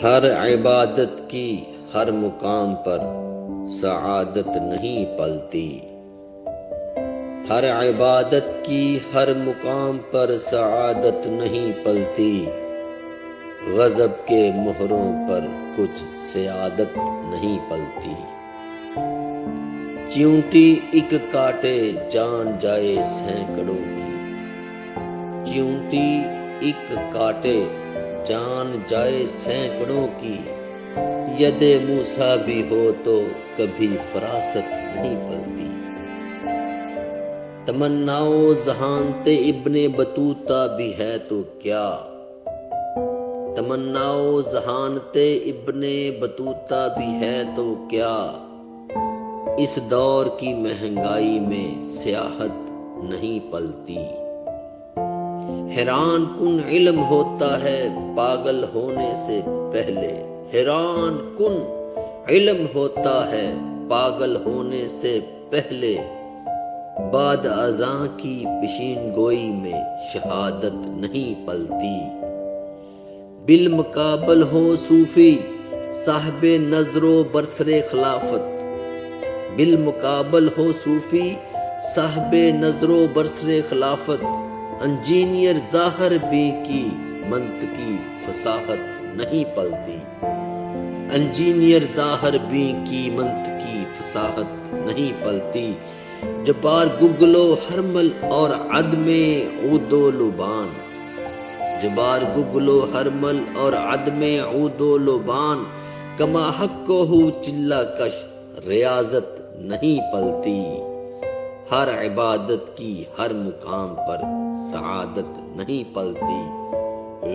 ہر عبادت کی ہر مقام پر سعادت نہیں پلتی، ہر عبادت کی ہر مقام پر سعادت نہیں پلتی، غضب کے مہروں پر کچھ سعادت نہیں پلتی۔ چیونٹی ایک کاٹے جان جائے سینکڑوں کی، چیونٹی ایک کاٹے جان جائے سینکڑوں کی، ید موسیٰ بھی ہو تو کبھی فراست نہیں پلتی۔ تمناؤ ذہانت ابن بطوطہ بھی ہے تو کیا، تمناؤ ذہانت ابن بطوطہ بھی ہے تو کیا، اس دور کی مہنگائی میں سیاحت نہیں پلتی۔ حیران کن علم ہوتا ہے پاگل ہونے سے پہلے، حیران کن علم ہوتا ہے پاگل ہونے سے پہلے، بعد ازاں کی پیشین گوئی میں شہادت نہیں پلتی۔ بالمقابل ہو صوفی صاحب نظر و برسر خلافت، بالمقابل ہو صوفی صاحب نظر و برسر خلافت، انجینئر ظاہر بھی کی منطقی فصاحت نہیں پلتی، انجینئر ظاہر بھی کی منطقی فصاحت نہیں پلتی۔ جبار گگلو ہرمل اور عدم عود و لبان، جبار گگلو ہرمل اور عدم عود و لبان، کما حق ہو چلہ کش ریاضت نہیں پلتی۔ ہر عبادت کی ہر مقام پر سعادت نہیں پلتی،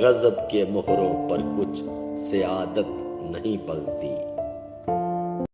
غضب کے مہروں پر کچھ سعادت نہیں پلتی۔